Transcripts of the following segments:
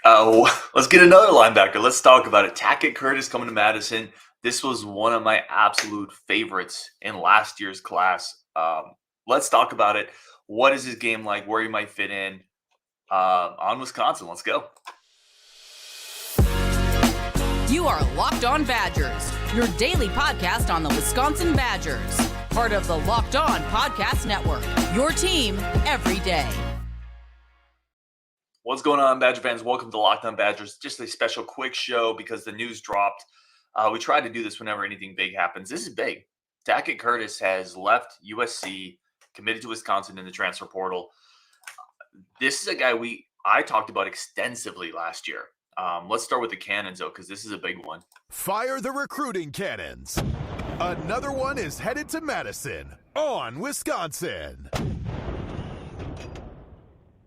Let's get another linebacker. Let's talk about it. Tackett Curtis coming to Madison. This was one of my absolute favorites in last year's class. Let's talk about it. What is his game like? Where he might fit in on Wisconsin? Let's go. You are Locked On Badgers, your daily podcast on the Wisconsin Badgers. Part of the Locked On Podcast Network, your team every day. What's going on, Badger fans? Welcome to Locked On Badgers. Just a special quick show because the news dropped. We try to do this whenever anything big happens. This is big. Tackett Curtis has left USC, committed to Wisconsin in the transfer portal. This is a guy I talked about extensively last year. Let's start with the cannons, though, because this is a big one. Fire the recruiting cannons. Another one is headed to Madison on Wisconsin.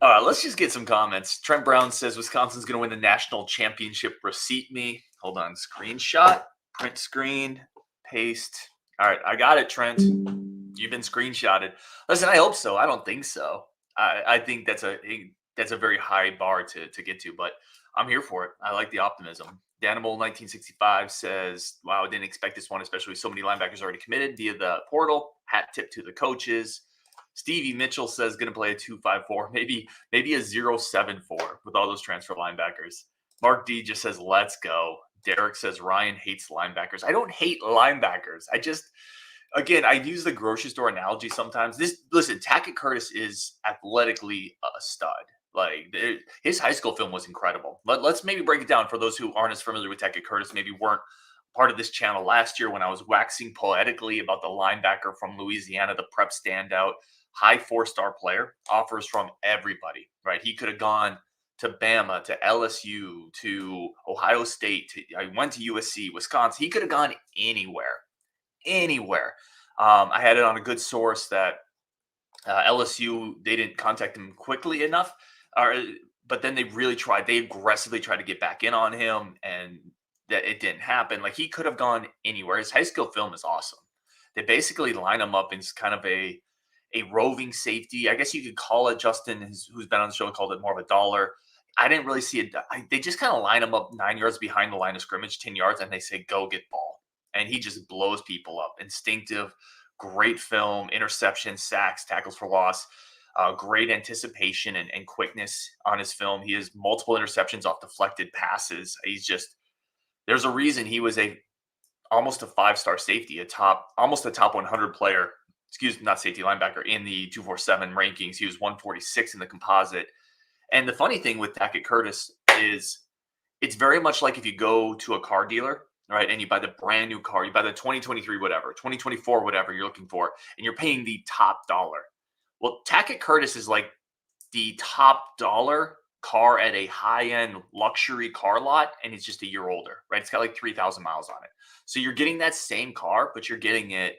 Let's just get some comments. Trent Brown says Wisconsin's going to win the national championship. Receipt me. Hold on. Screenshot. Print screen. Paste. All right. I got it, Trent. You've been screenshotted. Listen, I hope so. I don't think so. I think that's a very high bar to get to, but I'm here for it. I like the optimism. Danimal 1965 says, wow, I didn't expect this one, especially with so many linebackers already committed via the portal. Hat tip to the coaches. Stevie Mitchell says going to play a 2-5-4, maybe a 0-7-4 with all those transfer linebackers. Mark D just says, let's go. Derek says Ryan hates linebackers. I don't hate linebackers. I use the grocery store analogy sometimes. Listen, Tackett Curtis is athletically a stud. Like his high school film was incredible. Let's maybe break it down for those who aren't as familiar with Tackett Curtis, maybe weren't part of this channel last year when I was waxing poetically about the linebacker from Louisiana, the prep standout, high 4-star player, offers from everybody, right? He could have gone to Bama, to LSU, to Ohio State. I went to USC, Wisconsin. He could have gone anywhere. I had it on a good source that LSU, they didn't contact him quickly enough, but then they really tried. They aggressively tried to get back in on him, and that it didn't happen. Like, he could have gone anywhere. His high school film is awesome. They basically line him up in kind of a roving safety. I guess you could call it. Justin, who's been on the show, called it more of a dollar. I didn't really see it. They just kind of line him up 9 yards behind the line of scrimmage, 10 yards, and they say, go get ball. And he just blows people up. Instinctive, great film, interception, sacks, tackles for loss, great anticipation and quickness on his film. He has multiple interceptions off deflected passes. There's a reason he was almost a 5-star safety, almost a top 100 player. Not safety, linebacker in the 247 rankings. He was 146 in the composite. And the funny thing with Tackett Curtis is it's very much like if you go to a car dealer, right, and you buy the brand new car, you buy the 2023 whatever, 2024 whatever you're looking for, and you're paying the top dollar. Well, Tackett Curtis is like the top dollar car at a high-end luxury car lot, and it's just a year older, right? It's got like 3,000 miles on it. So you're getting that same car, but you're getting it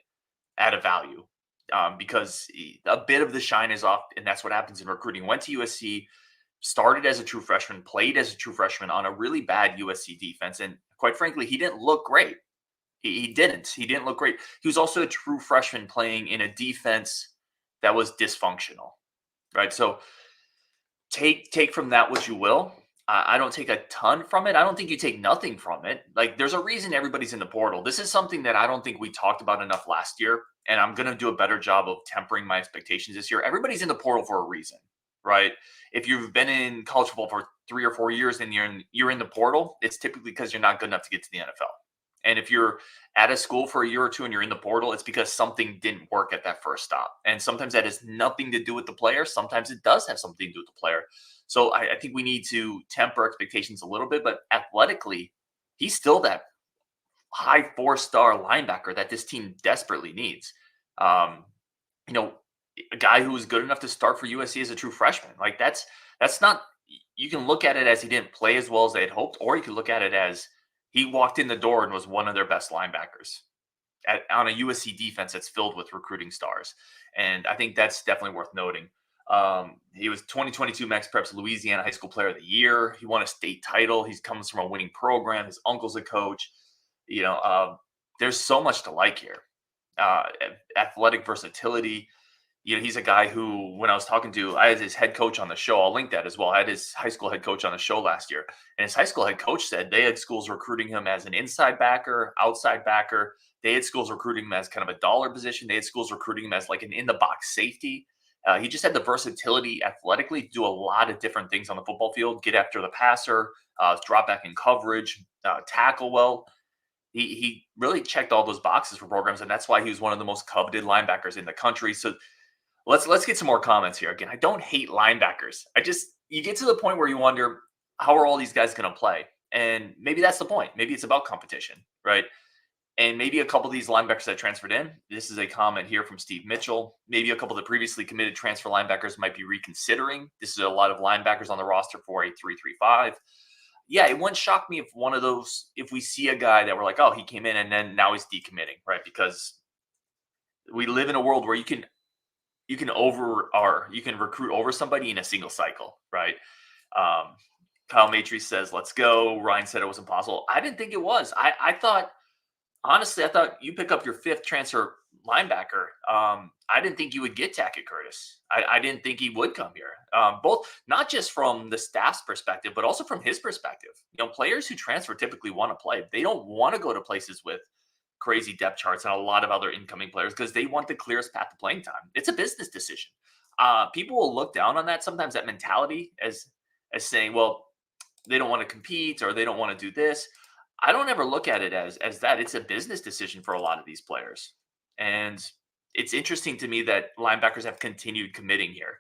at a value. Because a bit of the shine is off, and that's what happens in recruiting. Went to USC, started as a true freshman, played as a true freshman on a really bad USC defense, and quite frankly, he didn't look great. He didn't look great. He was also a true freshman playing in a defense that was dysfunctional, right? So take from that what you will. I don't take a ton from it. I don't think you take nothing from it. Like, there's a reason everybody's in the portal. This is something that I don't think we talked about enough last year, and I'm going to do a better job of tempering my expectations this year. Everybody's in the portal for a reason, right? If you've been in college football for 3 or 4 years and you're in the portal, it's typically because you're not good enough to get to the NFL. And if you're at a school for a year or two and you're in the portal, it's because something didn't work at that first stop. And sometimes that has nothing to do with the player. Sometimes it does have something to do with the player. So I think we need to temper expectations a little bit, but athletically, he's still that high 4-star linebacker that this team desperately needs. A guy who was good enough to start for USC as a true freshman. Like, that's not, you can look at it as he didn't play as well as they had hoped, or you can look at it as he walked in the door and was one of their best linebackers on a USC defense that's filled with recruiting stars. And I think that's definitely worth noting. He was 2022 Max Preps Louisiana High School Player of the Year. He won a state title. He comes from a winning program. His uncle's a coach. There's so much to like here. Athletic versatility. He's a guy who, when I was talking to, I had his head coach on the show. I'll link that as well. I had his high school head coach on the show last year. And his high school head coach said they had schools recruiting him as an inside backer, outside backer. They had schools recruiting him as kind of a dollar position. They had schools recruiting him as like an in-the-box safety. He just had the versatility athletically to do a lot of different things on the football field, get after the passer, drop back in coverage, tackle well. He really checked all those boxes for programs, and that's why he was one of the most coveted linebackers in the country. So let's get some more comments here. Again, I don't hate linebackers. You get to the point where you wonder, how are all these guys going to play? And maybe that's the point. Maybe it's about competition, right? And maybe a couple of these linebackers that transferred in, this is a comment here from Steve Mitchell. Maybe a couple of the previously committed transfer linebackers might be reconsidering. This is a lot of linebackers on the roster for a 3-3-5. Yeah, it wouldn't shock me if we see a guy that we're like, oh, he came in and then now he's decommitting, right? Because we live in a world where you can recruit over somebody in a single cycle, right? Kyle Matry says, let's go. Ryan said it was impossible. I didn't think it was. I thought you pick up your fifth transfer linebacker. I didn't think you would get Tackett Curtis. I didn't think he would come here. Both, not just from the staff's perspective, but also from his perspective. Players who transfer typically want to play. They don't want to go to places with crazy depth charts and a lot of other incoming players because they want the clearest path to playing time. It's a business decision. People will look down on that sometimes, that mentality as saying, well, they don't want to compete or they don't want to do this. I don't ever look at it as that. It's a business decision for a lot of these players. And it's interesting to me that linebackers have continued committing here,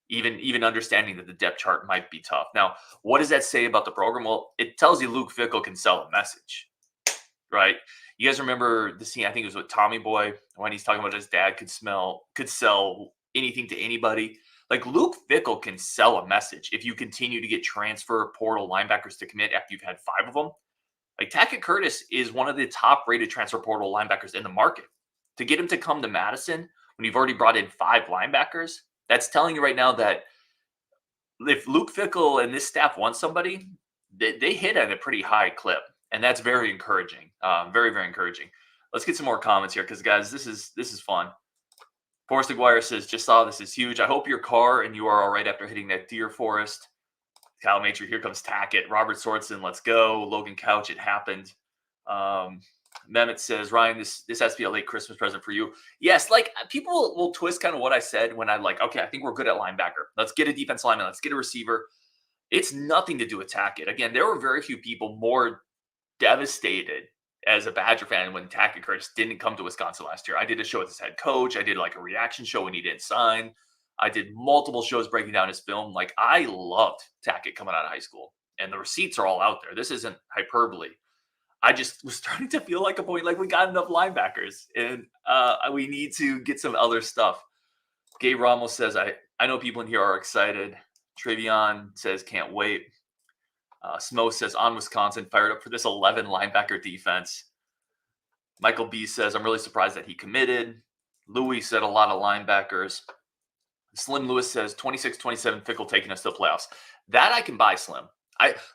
even understanding that the depth chart might be tough. Now, what does that say about the program? Well, it tells you Luke Fickell can sell a message, right? You guys remember the scene, I think it was with Tommy Boy, when he's talking about his dad could sell anything to anybody. Like, Luke Fickell can sell a message if you continue to get transfer portal linebackers to commit after you've had 5 of them. Like, Tackett Curtis is one of the top-rated transfer portal linebackers in the market. To get him to come to Madison when you've already brought in 5 linebackers, that's telling you right now that if Luke Fickell and this staff want somebody, they hit at a pretty high clip. And that's very encouraging. Very, very encouraging. Let's get some more comments here because, guys, this is fun. Forrest Aguirre says, just saw this is huge. I hope your car and you are all right after hitting that deer forest. Kyle Matry, here comes Tackett. Robert Swartzen, let's go. Logan Couch, it happened. Mehmet says, Ryan, this has to be a late Christmas present for you. Yes, like, people will twist kind of what I said when I'm like, okay, I think we're good at linebacker. Let's get a defense lineman. Let's get a receiver. It's nothing to do with Tackett. Again, there were very few people more devastated as a Badger fan when Tackett Curtis didn't come to Wisconsin last year. I did a show with his head coach. I did like a reaction show when he didn't sign. I did multiple shows breaking down his film. Like, I loved Tackett coming out of high school, and the receipts are all out there. This isn't hyperbole. I just was starting to feel like a point, like we got enough linebackers, and we need to get some other stuff. Gabe Ramos says, I know people in here are excited. Travion says, can't wait. Smo says, on Wisconsin, fired up for this 11 linebacker defense. Michael B says, I'm really surprised that he committed. Louis said a lot of linebackers. Slim Lewis says 26-27 Fickell taking us to the playoffs. That I can buy, Slim.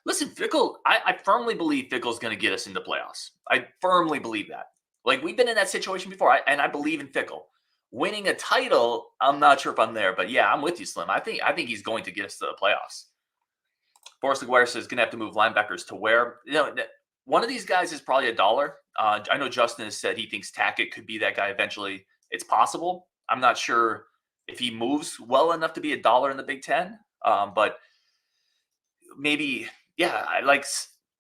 Fickell, I firmly believe Fickell's going to get us into playoffs. I firmly believe that. Like, we've been in that situation before, and I believe in Fickell. Winning a title, I'm not sure if I'm there, but yeah, I'm with you, Slim. I think he's going to get us to the playoffs. Forrest Aguirre says going to have to move linebackers to where? One of these guys is probably $1. I know Justin has said he thinks Tackett could be that guy eventually. It's possible. I'm not sure if he moves well enough to be $1 in the Big Ten, but maybe, yeah.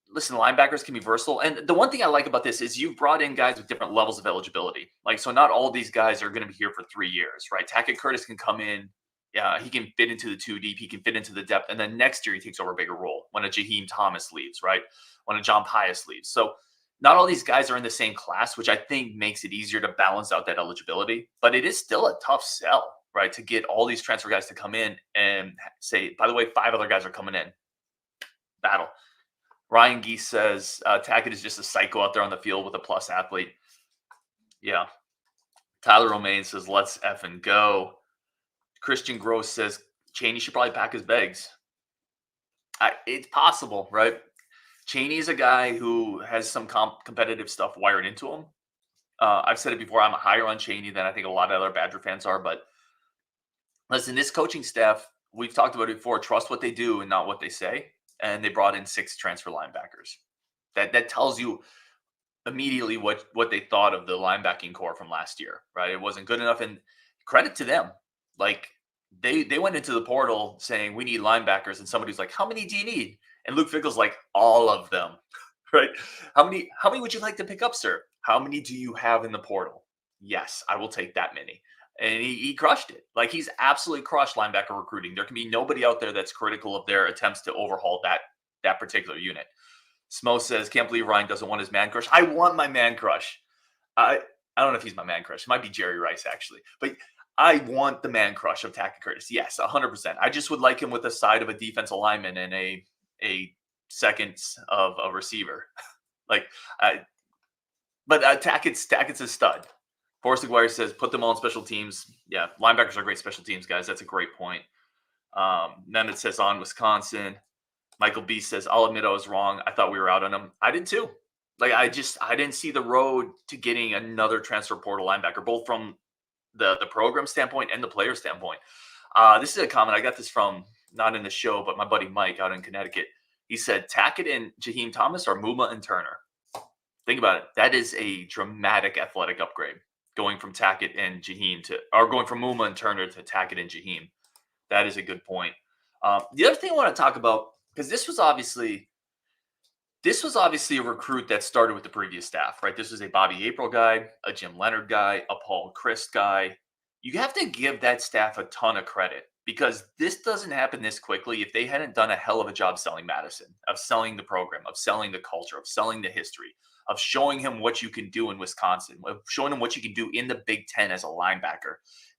Listen, linebackers can be versatile, and the one thing I like about this is you've brought in guys with different levels of eligibility. Like, so not all of these guys are going to be here for 3 years, right? Tackett Curtis can come in. Yeah, he can fit into the 2 deep. He can fit into the depth. And then next year he takes over a bigger role when a Jaheim Thomas leaves, right? When a John Pius leaves. So not all these guys are in the same class, which I think makes it easier to balance out that eligibility. But it is still a tough sell, right? To get all these transfer guys to come in and say, by the way, 5 other guys are coming in. Battle. Ryan Geese says, Tackett is just a psycho out there on the field with a plus athlete. Yeah. Tyler Romaine says, let's effing go. Christian Gross says Chaney should probably pack his bags. It's possible, right? Chaney is a guy who has some competitive stuff wired into him. I've said it before. I'm higher on Chaney than I think a lot of other Badger fans are, but Listen, this coaching staff, we've talked about it before, trust what they do and not what they say. And they brought in 6 transfer linebackers. That tells you immediately what they thought of the linebacking core from last year, right? It wasn't good enough, and credit to them. Like they went into the portal saying we need linebackers, and somebody's like, "How many do you need?" And Luke Fickell's like, "All of them." Right? How many would you like to pick up, sir? How many do you have in the portal? Yes, I will take that many. And he crushed it. Like he's absolutely crushed linebacker recruiting. There can be nobody out there that's critical of their attempts to overhaul that particular unit. Smo says, can't believe Ryan doesn't want his man crush. I want my man crush. I don't know if he's my man crush. It might be Jerry Rice, actually. But I want the man crush of Tackett Curtis. Yes, 100%. I just would like him with a side of a defensive lineman and a seconds of a receiver. Tackett's a stud. Forrest Aguirre says, put them all in special teams. Yeah, linebackers are great special teams, guys. That's a great point. Mehmet says, on Wisconsin. Michael B says, I'll admit I was wrong. I thought we were out on him. I did too. Like, I didn't see the road to getting another transfer portal linebacker, both from the program standpoint and the player standpoint. This is a comment. I got this from, not in the show, but my buddy Mike out in Connecticut. He said, Tackett and Jaheim Thomas are Muma and Turner. Think about it. That is a dramatic athletic upgrade, going from Tackett and Jaheim going from Muma and Turner to Tackett and Jaheim. That is a good point. The other thing I want to talk about, because this was obviously a recruit that started with the previous staff, right? This was a Bobby April guy, a Jim Leonard guy, a Paul Christ guy. You have to give that staff a ton of credit, because this doesn't happen this quickly if they hadn't done a hell of a job selling Madison, of selling the program, of selling the culture, of selling the history, of showing him what you can do in Wisconsin, of showing him what you can do in the Big Ten as a linebacker.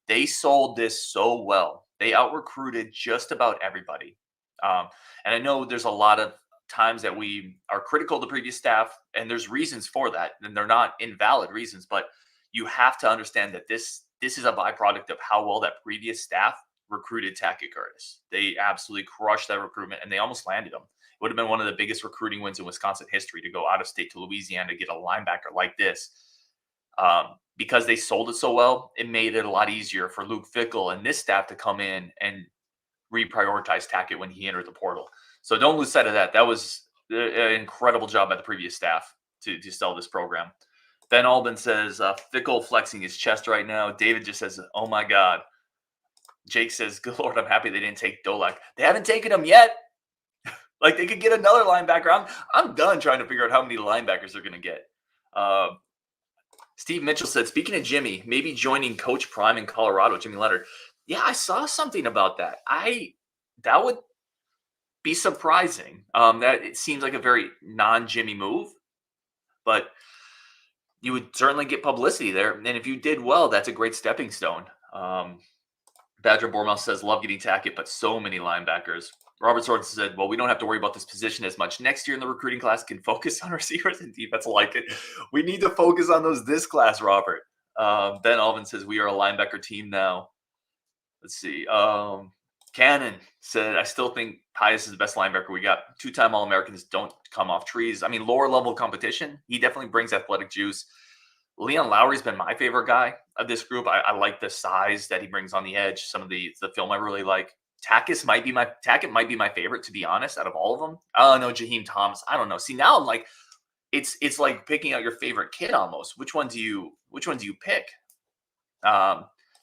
They sold this so well. They out-recruited just about everybody. And I know there's a lot of times that we are critical of the previous staff, and there's reasons for that, and they're not invalid reasons, but you have to understand that this is a byproduct of how well that previous staff recruited Tackett Curtis. They absolutely crushed that recruitment, and they almost landed him. It would have been one of the biggest recruiting wins in Wisconsin history to go out of state to Louisiana to get a linebacker like this. Because they sold it so well, it made it a lot easier for Luke Fickell and this staff to come in and reprioritize Tackett when he entered the portal. So don't lose sight of that. That was an incredible job by the previous staff to sell this program. Ben Albin says, Fickell flexing his chest right now. David just says, oh my God. Jake says, good Lord, I'm happy they didn't take Dolak. They haven't taken him yet. Like, they could get another linebacker. I'm done trying to figure out how many linebackers they're going to get. Steve Mitchell said, speaking of Jimmy, maybe joining Coach Prime in Colorado, Jimmy Leonard. Yeah, I saw something about that. That would be surprising. That it seems like a very non-Jimmy move, but you would certainly get publicity there. And if you did well, that's a great stepping stone. Badger Bormel says, love getting Tackett, but so many linebackers. Robert Sorensen said, well, we don't have to worry about this position as much. Next year in the recruiting class, can focus on receivers and defense. I like it. We need to focus on those this class, Robert. Ben Alvin says, we are a linebacker team now. Let's see. Cannon said, I still think Pius is the best linebacker we got. 2-time All-Americans don't come off trees. I mean, lower level competition. He definitely brings athletic juice. Leon Lowry's been my favorite guy of this group. I like the size that he brings on the edge. Some of the film I really like. Tackett might be my favorite, to be honest, out of all of them. Oh no, Jaheim Thomas. I don't know. See, now I'm like, it's like picking out your favorite kid almost. Which one do you pick?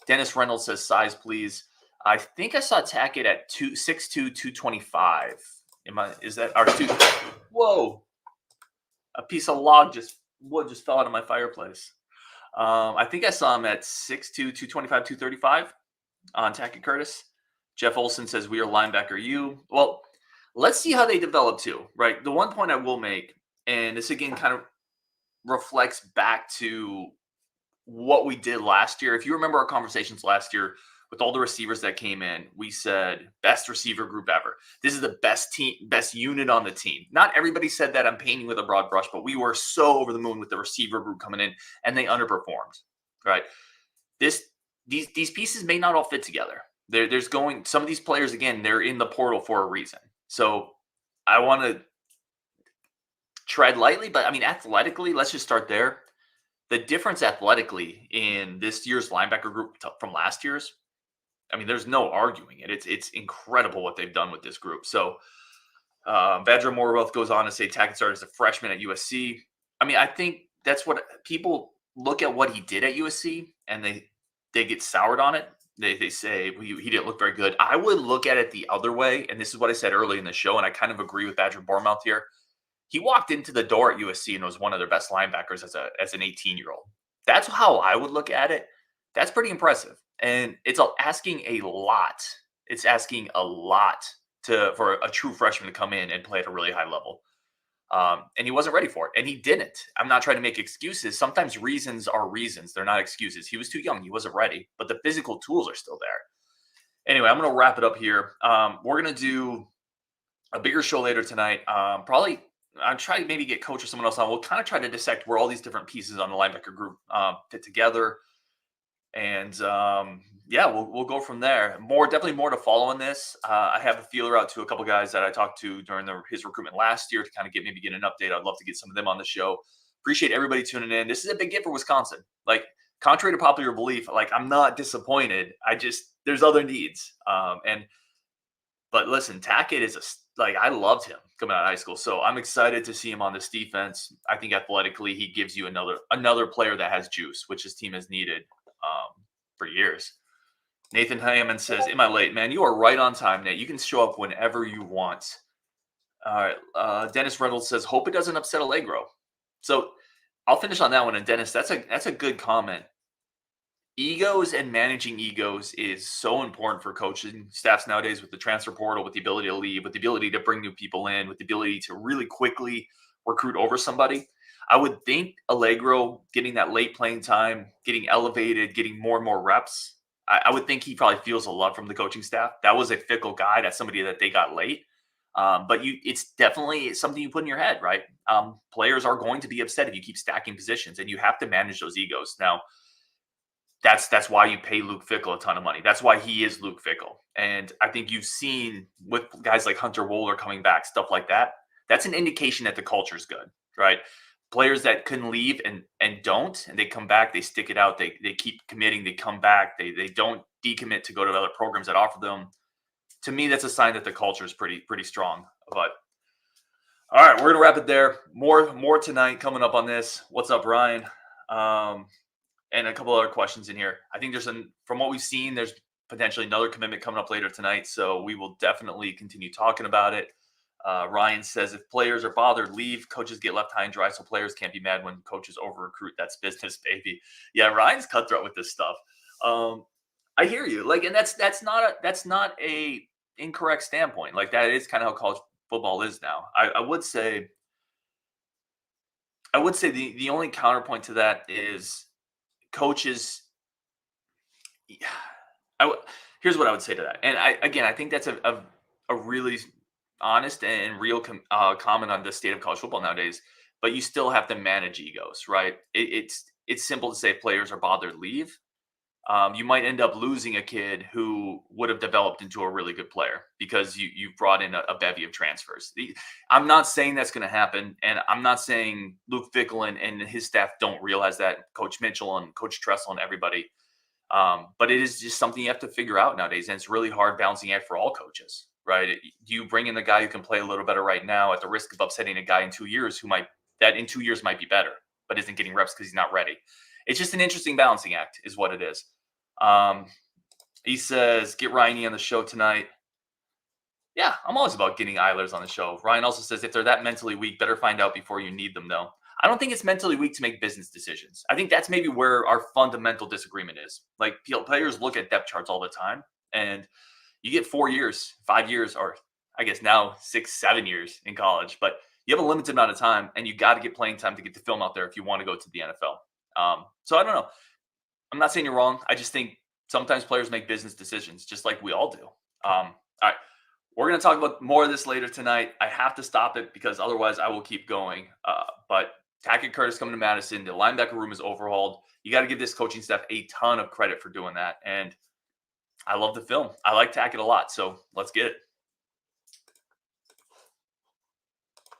Dennis Reynolds says, size, please. I think I saw Tackett at 6'2", 225. Is that our two? Whoa! A piece of wood just fell out of my fireplace. I think I saw him at 6'2", 225, 235 on Tackett Curtis. Jeff Olson says, we are linebacker you. Well, let's see how they develop too, right? The one point I will make, and this again kind of reflects back to what we did last year. If you remember our conversations last year with all the receivers that came in, we said best receiver group ever. This is the best team, best unit on the team. Not everybody said that. I'm painting with a broad brush, but we were so over the moon with the receiver group coming in, and they underperformed, right? These pieces may not all fit together. There's some of these players, again, they're in the portal for a reason. So I want to tread lightly, but I mean, athletically, let's just start there. The difference athletically in this year's linebacker group from last year's, I mean, there's no arguing it. It's incredible what they've done with this group. So Badger Morwealth goes on to say Tackett started as a freshman at USC. I mean, I think that's what people look at what he did at USC and they get soured on it. They say he didn't look very good. I would look at it the other way, and this is what I said early in the show, and I kind of agree with Badger Morwealth here. He walked into the door at USC and was one of their best linebackers as an 18-year-old. That's how I would look at it. That's pretty impressive. And it's asking a lot. It's asking a lot for a true freshman to come in and play at a really high level. And he wasn't ready for it. And he didn't. I'm not trying to make excuses. Sometimes reasons are reasons. They're not excuses. He was too young. He wasn't ready. But the physical tools are still there. Anyway, I'm going to wrap it up here. We're going to do a bigger show later tonight. Probably I'll try to maybe get Coach or someone else on. We'll kind of try to dissect where all these different pieces on the linebacker group fit together. And we'll go from there. Definitely more to follow on this. I have a feeler out to a couple guys that I talked to during his recruitment last year to kind of get an update. I'd love to get some of them on the show. Appreciate everybody tuning in. This is a big get for Wisconsin. Like, contrary to popular belief, like, I'm not disappointed. There's other needs. But listen, Tackett is I loved him coming out of high school. So I'm excited to see him on this defense. I think athletically, he gives you another player that has juice, which his team has needed for years. Nathan Hammond says, "Am I late, man? You are right on time, Nate. You can show up whenever you want." All right. Dennis Reynolds says, "Hope it doesn't upset Allegro." So I'll finish on that one. And Dennis, that's a good comment. Egos and managing egos is so important for coaching staffs nowadays with the transfer portal, with the ability to leave, with the ability to bring new people in, with the ability to really quickly recruit over somebody. I would think Allegro getting that late playing time, getting elevated, getting more and more reps, I would think he probably feels a lot from the coaching staff. That was a Fickell guy. That's somebody that they got late. But it's definitely something you put in your head, right? Players are going to be upset if you keep stacking positions, and you have to manage those egos. Now, that's why you pay Luke Fickell a ton of money. That's why he is Luke Fickell. And I think you've seen with guys like Hunter Wohler coming back, stuff like that. That's an indication that the culture is good, right? Players that couldn't leave and don't, and they come back, they stick it out, they keep committing, they come back, they don't decommit to go to other programs that offer them. To me, that's a sign that the culture is pretty strong. But all right, we're gonna wrap it there. More tonight coming up on this. What's up, Ryan? And a couple other questions in here. I think from what we've seen, there's potentially another commitment coming up later tonight, so we will definitely continue talking about it. Ryan says, if players are bothered, leave. Coaches get left high and dry, so players can't be mad when coaches over-recruit. That's business, baby. Yeah, Ryan's cutthroat with this stuff. I hear you. And that's not a incorrect standpoint. That is kind of how college football is now. I would say the only counterpoint to that is coaches. Here's what I would say to that. And I think that's a really honest and real comment on the state of college football nowadays, but you still have to manage egos, right? It's simple to say if players are bothered, leave. You might end up losing a kid who would have developed into a really good player because you brought in a bevy of transfers. I'm not saying that's going to happen, and I'm not saying Luke Fickell and his staff don't realize that, Coach Mitchell and Coach Tressel and everybody. But it is just something you have to figure out nowadays, and it's really hard balancing act for all coaches. Right? Do you bring in the guy who can play a little better right now at the risk of upsetting a guy in 2 years that in 2 years might be better, but isn't getting reps because he's not ready? It's just an interesting balancing act is what it is. He says, get Ryan on the show tonight. Yeah, I'm always about getting Eilers on the show. Ryan also says, if they're that mentally weak, better find out before you need them, though. I don't think it's mentally weak to make business decisions. I think that's maybe where our fundamental disagreement is. Players look at depth charts all the time, and you get 4 years, 5 years, or I guess now 6, 7 years in college, but you have a limited amount of time, and you got to get playing time to get the film out there if you want to go to the NFL. So I don't know. I'm not saying you're wrong. I just think sometimes players make business decisions, just like we all do. All right, we're going to talk about more of this later tonight. I have to stop it because otherwise I will keep going. But Tackett Curtis coming to Madison. The linebacker room is overhauled. You got to give this coaching staff a ton of credit for doing that. And I love the film. I like Tackett a lot, so let's get it.